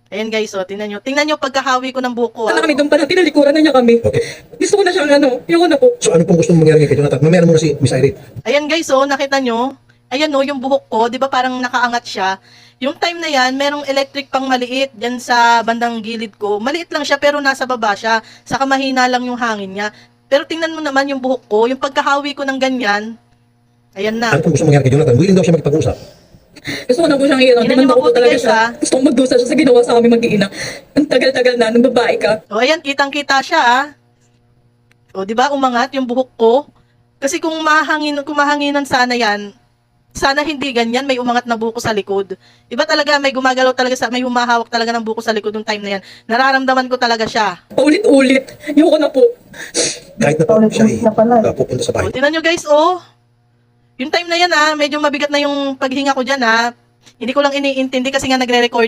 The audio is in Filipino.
Ayan guys, oh, tingnan nyo. Tingnan nyo pagkahawi ko ng buko. Na kami doon pala, tinalikuran na niya kami. Okay. Gusto ko na siyang ayoko na po. So ano pong gusto mong mangyari kay Jonathan? Mamaya na muna si Miss Irene. Ayan guys, oh, nakita nyo? Ayan oh, yung buhok ko, di ba parang nakaangat siya? Yung time na yan, merong electric pang maliit dyan sa bandang gilid ko. Maliit lang siya pero nasa baba siya. Saka mahina lang yung hangin niya. Pero tingnan mo naman yung buhok ko, yung pagkahawi ko ng ganyan. Ayan na. Ano pong gusto mong mangyari kay Jonathan? Willing daw siya makipag-usap. Gusto ko na po siyang iyan. Tingnan Di niyo man ako mabuti, talaga guys, siya. ah. Gusto kong magdusa siya sa ginawa sa kami mag-iina. Ang tagal-tagal na, nung babae ka. O ayan, kitang-kita siya ah. O di ba umangat yung buhok ko? Kasi kung mahanginan sana yan, sana hindi ganyan, may umangat na buko sa likod. Iba talaga, may gumagalaw talaga, may humahawak talaga ng buko sa likod nung time na yan. Nararamdaman ko talaga siya. Paulit-ulit. Ayoko na po. Kahit na po siya ay pupunta sa bahay. O, tingnan nyo guys, oh. Yung time na yan medyo mabigat na yung paghinga ko dyan Hindi ko lang iniintindi kasi nga nagre-recording